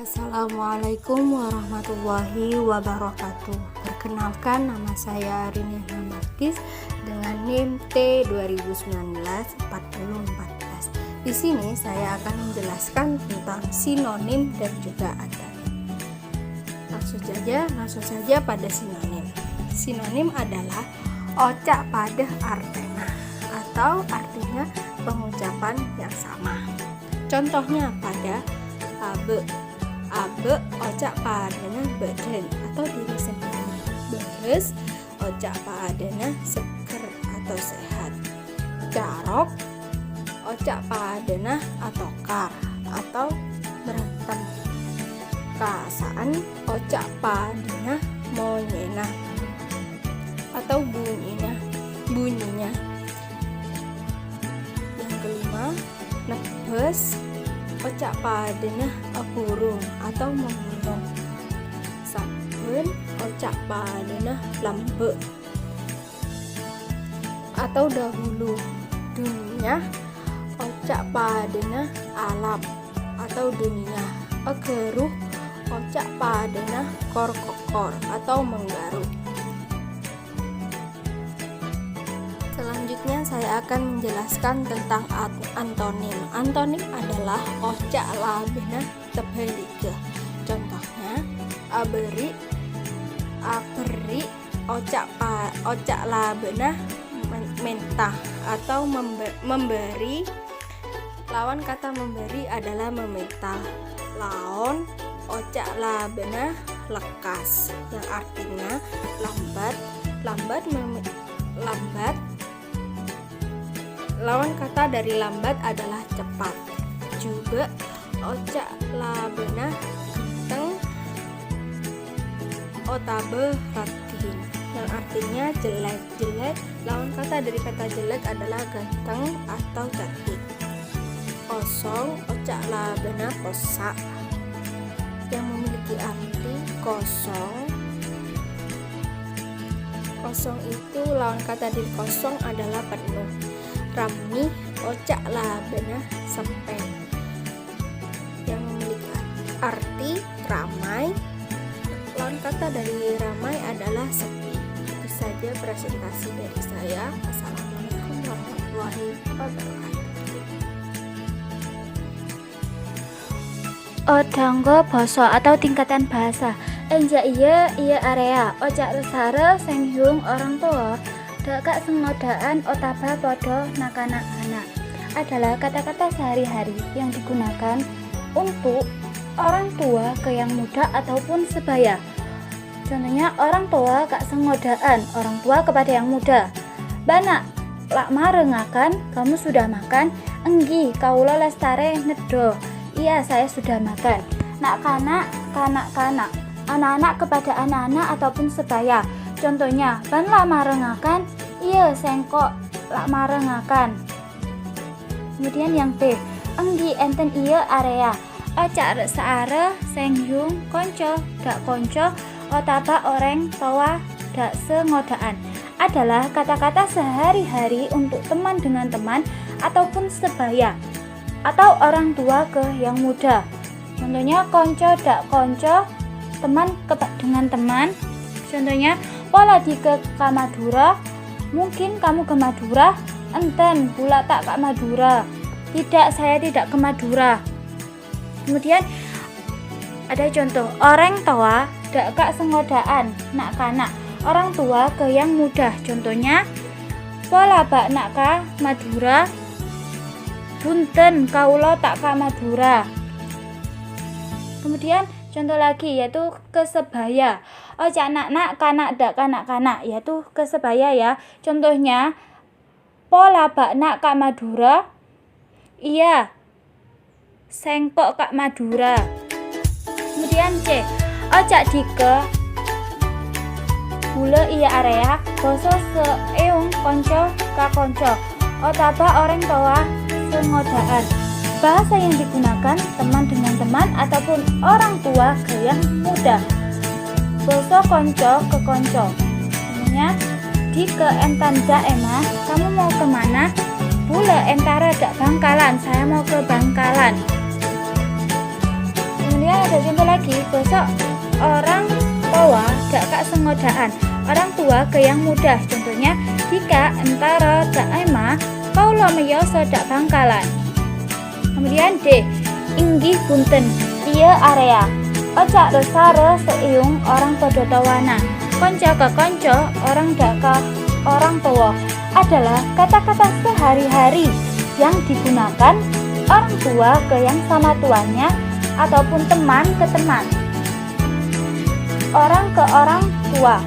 Assalamualaikum warahmatullahi wabarakatuh. Perkenalkan, nama saya Rini Markis dengan NIM T 2019-4014. Di sini saya akan menjelaskan tentang sinonim dan juga antonim. Langsung saja pada sinonim. Sinonim adalah ocak pada artena atau artinya pengucapan yang sama. Contohnya pada abe ocak padana badan atau diri sendiri. Beres ocak padana seger atau sehat. Carok ocak padana atau kar atau berantem. Kasaan ocak padana monyena atau bunyinya. Yang kelima, nebes ocak padana burung atau mengurung. Saben ocak padana lambe atau dahulu. Dunia ocak padana alam atau dunia. Ageruh ocak padana kor-kokor atau menggaruk. Selanjutnya saya akan menjelaskan tentang antonim. Antonim adalah ocak labena tebalika. Contohnya aberi ocak labena mentah atau memberi. Lawan kata memberi adalah meminta. Laon ocak labena lekas yang artinya lambat. Lawan kata dari lambat adalah cepat. Juga ocak labena genteng otabe ratin yang artinya jelek. Lawan kata dari kata jelek adalah ganteng atau cantik. Kosong ocak labena kosak yang memiliki arti kosong. Kosong itu lawan kata dari kosong adalah penuh. Rami ocak labena sempeng yang memiliki arti ramai. Lawan kata dari ramai adalah sepi. Itu saja presentasi dari saya. Assalamualaikum warahmatullahi wabarakatuh. Odangga basa atau tingkatan bahasa. Enja iya area ocak resare senghung orang tua dakak sengodaan otaba podo nakanak-anak adalah kata-kata sehari-hari yang digunakan untuk orang tua ke yang muda ataupun sebaya. Contohnya orang tua kak sengodaan orang tua kepada yang muda. Banak lak marengakan kamu sudah makan. Enggi kaulo lestare nedo. Iya saya sudah makan. Nak kanak-kanak anak-anak kepada anak-anak ataupun sebaya. Contohnya, ban lak marengakan, iya sengkok lak marengakan. Kemudian yang B, enggi enten iya area. Ocak seare senghung konco dak konco otaba orang tawa dak sengodaan adalah kata-kata sehari-hari untuk teman dengan teman ataupun sebaya atau orang tua ke yang muda. Contohnya konco dak konco, teman dengan teman. Contohnya pola di ke Madura, mungkin kamu ke Madura, enten pula tak ke Madura. Tidak, saya tidak ke Madura. Kemudian ada contoh orang tua dak kak sengodaan nak kanak orang tua ke yang muda. Contohnya pola bak nak ka Madura, punten kaulo tak ka Madura. Kemudian contoh lagi yaitu kesebaya. Ocak nak kanak dak kanak-kanak yaitu kesebaya ya. Contohnya pola bak nak kak Madura. Iya. Sengkok kak Madura. Kemudian C. Ocak dike bule iya area boso seeung konco ka konco. Otaba orang tua sengodaan. Bahasa yang digunakan teman dengan teman ataupun orang tua ke yang muda. Boso konco ke konco. Contohnya di ke entan daemah, kamu mau kemana? Bule entara dak Bangkalan, saya mau ke Bangkalan. Kemudian Kemudian ada contoh lagi, bosok orang tua dak kak sengodaan, orang tua ke yang muda. Contohnya, jika entara dak ema kaulo meyoso dak bangkalan. Kemudian D, inggih punten iya area. Ocak resare seiung orang podo tawana. Konco ke konco orang dak ke orang tua adalah kata-kata sehari-hari yang digunakan orang tua ke yang sama tuanya ataupun teman ke teman. Orang ke orang tua.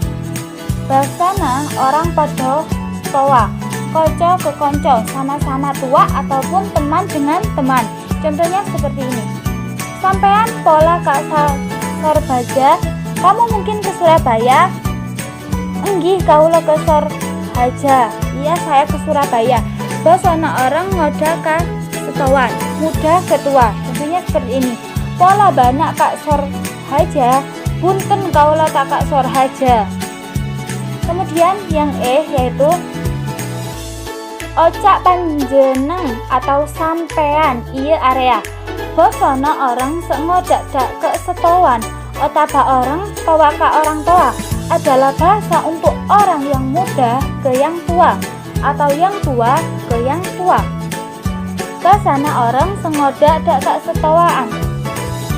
Bahasana orang podo tua. Konco ke konco sama-sama tua ataupun teman dengan teman. Contohnya seperti ini. Sampean pola Kak Sorbaja, kamu mungkin ke Surabaya? Enggih, kaulah ke Sorhaja. Iya, saya ke Surabaya. Bahasana orang ngoda ka sekawan, muda ketua. Contohnya seperti ini. Pola bana Kak Sorhaja, punten kaulah Kakak Sorhaja. Kemudian yang E yaitu ocak panjeneng atau sampean iya area. Bosana orang sengodak dak ke setowan. Otaba orang tua ke orang tua adalah bahasa untuk orang yang muda ke yang tua atau yang tua ke yang tua. Bahasana orang sengodak dak ke setowaan.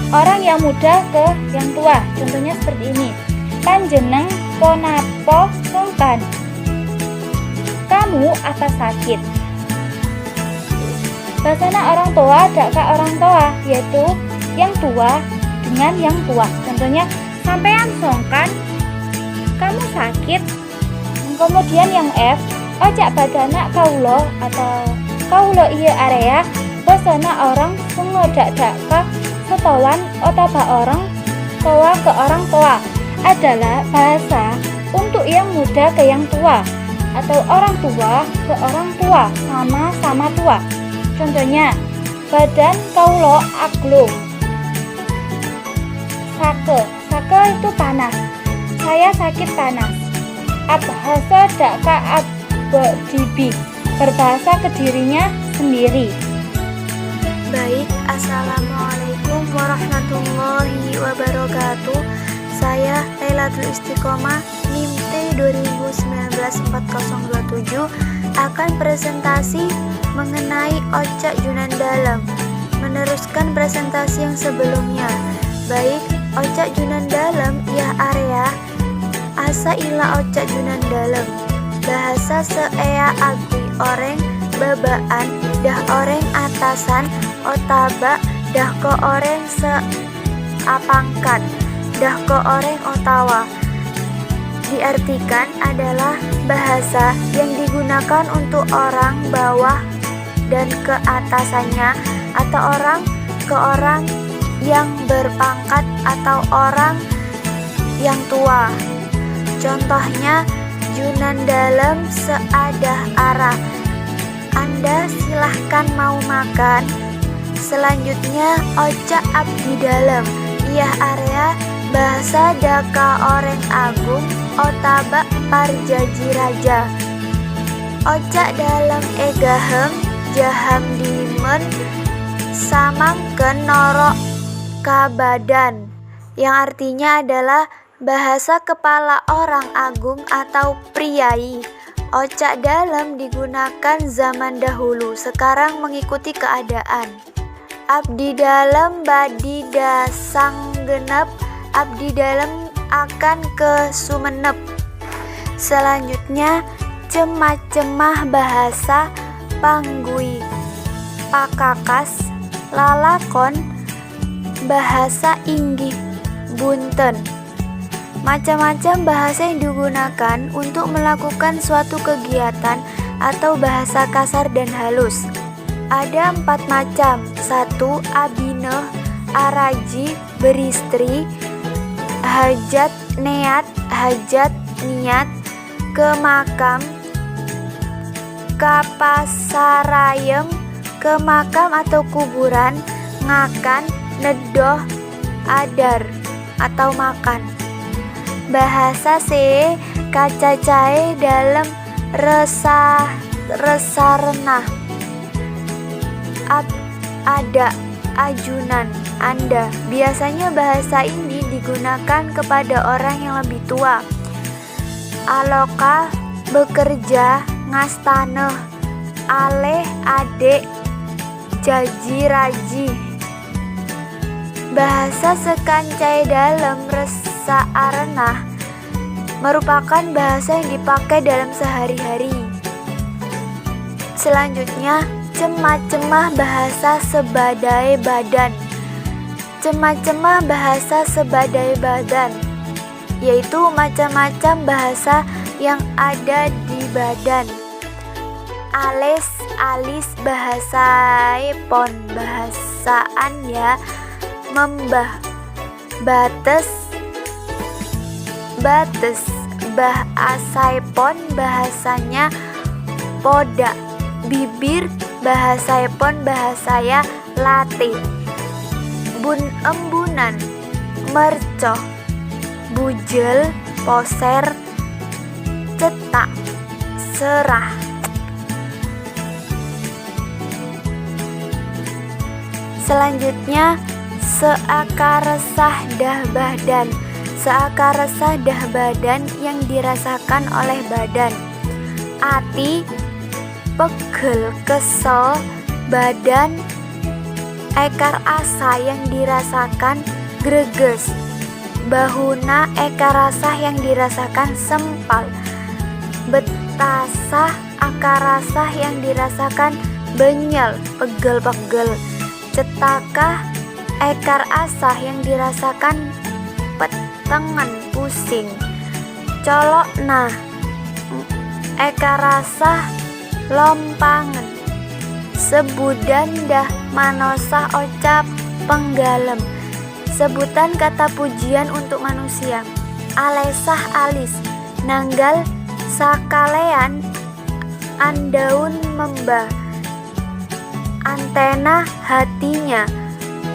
Orang yang muda ke yang tua. Contohnya seperti ini. Panjeneng ponapo sungkan. Kamu apa sakit? Bahasana orang tua dak ke orang tua, yaitu yang tua dengan yang tua. Contohnya, sampean songkan, kamu sakit. Kemudian yang F, ojak badana kaulo atau kaulo iya area. Bahasana orang sengodak dak ke setowan otaba orang tua ke orang tua adalah bahasa untuk yang muda ke yang tua atau orang tua ke orang tua sama-sama tua. Contohnya, badan kaulo aglo. Sake itu panas. Saya sakit panas. Abhasa daka abdibi, berbahasa ke dirinya sendiri. Baik, Assalamualaikum warahmatullahi wabarakatuh. Saya Lailatul Istiqomah NIM T 20194027 akan presentasi mengenai Ocak Junan Dalam, meneruskan presentasi yang sebelumnya. Baik, Ocak Junan Dalam ia area asa ila Ocak Junan Dalam. Bahasa seea agwi oreng babaan dah oreng atasan otaba dah ko oreng seapangkat dah ko oreng otawa. Diartikan adalah bahasa yang digunakan untuk orang bawah dan ke atasannya atau orang ke orang yang berpangkat atau orang yang tua. Contohnya, Junan Dalam seadah arah. Anda silahkan mau makan. Selanjutnya, Ocak Abdi Dalam. Ia area bahasa daka oreng agung otaba parjaji raja. Ocak dalam egahem jaham dimen samangken norok kabadan, yang artinya adalah bahasa kepala orang agung atau priai. Ocak dalam digunakan zaman dahulu, sekarang mengikuti keadaan. Abdi dalam badi dasang genep, abdi dalam akan ke Sumenep. Selanjutnya, cemah-cemah bahasa panggui, pakakas, lalakon, bahasa inggih, bunten. Macam-macam bahasa yang digunakan untuk melakukan suatu kegiatan atau bahasa kasar dan halus. Ada 4 macam. 1. Abineh, araji, beristri, hajat niat, ke makam, kapasarayem, ke makam atau kuburan, ngakan, nedoh, adar atau makan. Bahasa C. Kacacae dalam renah, ada, ajunan. Anda. Biasanya bahasa ini digunakan kepada orang yang lebih tua. Aloka bekerja ngastaneh, aleh adek jaji raji. Bahasa sekancai dalam resa arenah merupakan bahasa yang dipakai dalam sehari-hari. Selanjutnya, cemah-cemah bahasa sebadai badan. Cemah-cemah bahasa sebadai badan yaitu macam-macam bahasa yang ada di badan. Alis, alis bahasa pon bahasaan ya. Membah, bates, bates bahasa pon bahasanya poda. Bibir bahasa pon bahasanya late. Bun embunan, mercoh, bujel, poser, cetak, serah. Selanjutnya, seakar resah dah badan. Seakar resah dah badan yang dirasakan oleh badan. Ati, pegel, kesel, badan. Ekar asa yang dirasakan greges. Bahuna, ekar rasa yang dirasakan sempal. Betasah, akar rasa yang dirasakan benyel, pegel-pegel. Cetakah, ekar asah yang dirasakan petengan, pusing. Colokna, ekar rasa lompangan. Sebudan dah manosah ocap penggalem. Sebutan kata pujian untuk manusia. Alesah alis, nanggal sakalean andaun membah. Antena hatinya,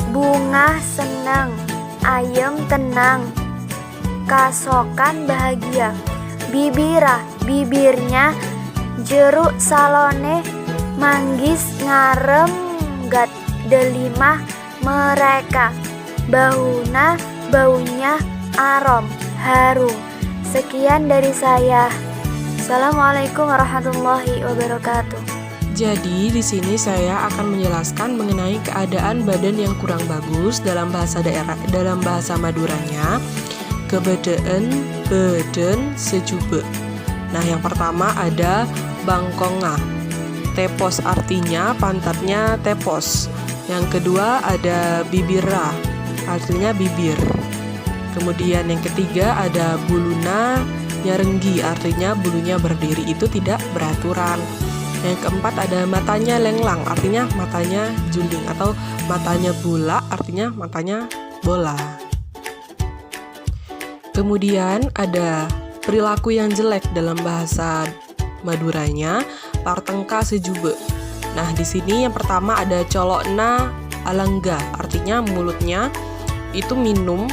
bunga senang, ayem tenang, kasokan bahagia. Bibirah, bibirnya, jeruk salone, manggis ngarem gat delimah mereka. Bahuna, baunya arom, harum. Sekian dari saya. Assalamualaikum warahmatullahi wabarakatuh. Jadi di sini saya akan menjelaskan mengenai keadaan badan yang kurang bagus dalam bahasa daerah, dalam bahasa Maduranya. Kebedean beden sejube. Nah, yang pertama ada bangkonga. Tepos artinya pantatnya tepos. Yang kedua ada bibira, artinya bibir. Kemudian yang ketiga ada buluna nyarenggi, artinya bulunya berdiri, itu tidak beraturan. Yang keempat ada matanya lenglang, artinya matanya juling, atau matanya bola, artinya matanya bola. Kemudian ada perilaku yang jelek dalam bahasa Maduranya, partengka sejube. Nah, di sini yang pertama ada colokna alangga, artinya mulutnya itu minum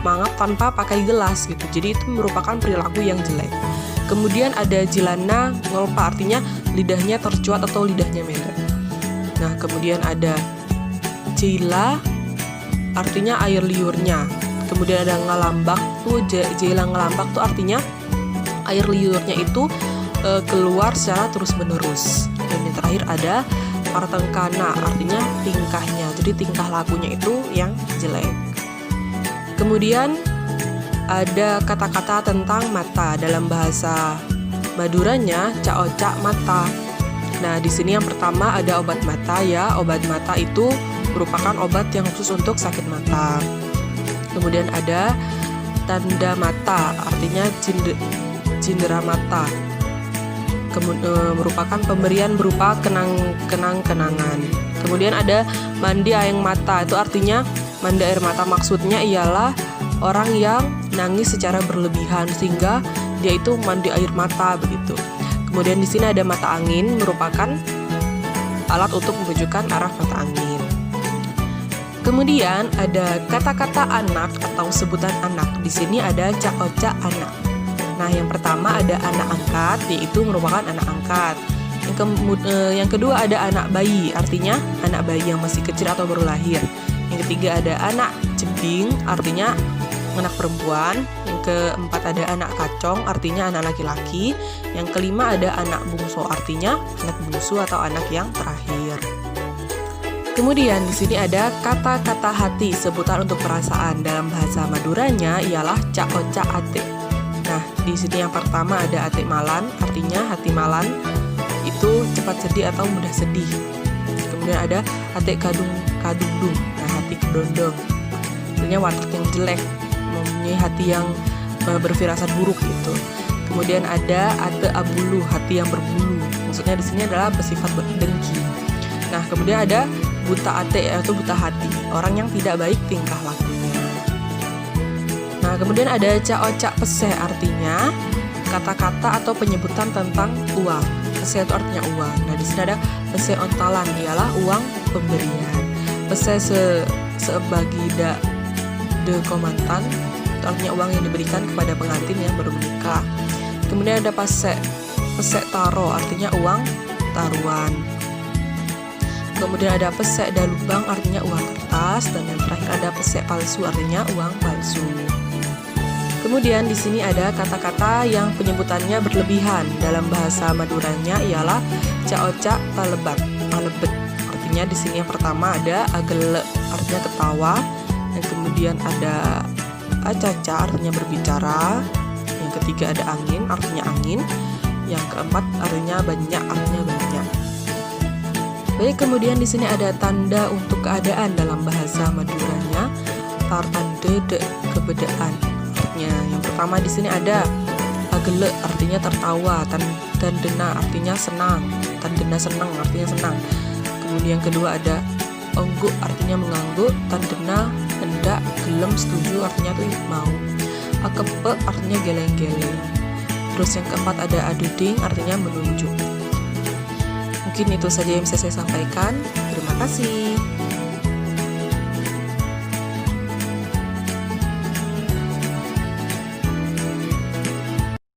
mangap tanpa pakai gelas gitu. Jadi itu merupakan perilaku yang jelek. Kemudian ada jilana ngolpa, artinya lidahnya tercuat atau lidahnya merah. Nah, kemudian ada jila, artinya air liurnya. Kemudian ada ngalambak tuh, jila ngalambak tuh artinya air liurnya itu keluar secara terus-menerus. Dan yang terakhir ada partengkana, artinya tingkahnya. Jadi tingkah lakunya itu yang jelek. Kemudian ada kata-kata tentang mata dalam bahasa Maduranya, caocak mata. Nah, di sini yang pertama ada obat mata ya. Obat mata itu merupakan obat yang khusus untuk sakit mata. Kemudian ada tanda mata, artinya cindera mata. Merupakan pemberian berupa kenang-kenangan. Kemudian ada mandi air mata, itu artinya mandi air mata maksudnya ialah orang yang nangis secara berlebihan sehingga dia itu mandi air mata begitu. Kemudian di sini ada mata angin, merupakan alat untuk menunjukkan arah mata angin. Kemudian ada kata-kata anak atau sebutan anak. Di sini ada caoca anak. Nah, yang pertama ada anak angkat, yaitu merupakan anak angkat. Yang kedua ada anak bayi, artinya anak bayi yang masih kecil atau baru lahir. Yang ketiga ada anak jebing, artinya anak perempuan. Yang keempat ada anak kacong, artinya anak laki-laki. Yang kelima ada anak bungsu, artinya anak bungsu atau anak yang terakhir. Kemudian di sini ada kata-kata hati, sebutan untuk perasaan. Dalam bahasa Maduranya ialah cak oca ate. Nah, di sini yang pertama ada ate malan, artinya hati malan itu cepat sedih atau mudah sedih. Kemudian ada ate kadungdung, nah hati kedondong, artinya watak yang jelek, mempunyai hati yang berfirasat buruk gitu. Kemudian ada ate abulu, hati yang berbulu, maksudnya di sini adalah bersifat dengki. Nah, kemudian ada buta ate, yaitu buta hati, orang yang tidak baik tingkah lakunya. Nah, kemudian ada ca-oca pese, artinya kata-kata atau penyebutan tentang uang. Pese itu artinya uang. Nah, di sini ada pese ontalan, ialah uang pemberian. Pese sebagi de komantan, itu artinya uang yang diberikan kepada pengantin yang baru menikah. Kemudian ada pese taro, artinya uang taruhan. Kemudian ada pesek dalubang, artinya uang kertas, dan yang terakhir ada pesek palsu, artinya uang palsu. Kemudian di sini ada kata-kata yang penyebutannya berlebihan. Dalam bahasa Maduranya ialah ca-oca palebet, artinya di sini yang pertama ada agele, artinya ketawa. Yang kemudian ada acaca, artinya berbicara. Yang ketiga ada angin, artinya angin. Yang keempat artinya banyak, artinya banyak. Baik, kemudian di sini ada tanda untuk keadaan dalam bahasa Maduranya, tartande de kebedaan. Artinya yang pertama di sini ada agele, artinya tertawa, tandena artinya senang, tandena senang artinya senang. Kemudian yang kedua ada ongguk, artinya mengangguk, tandena hendak, gelem, setuju, artinya tuh mau. Akepe artinya geleng-geleng. Terus yang keempat ada aduding, artinya menunjuk. Mungkin itu saja yang bisa saya sampaikan. Terima kasih.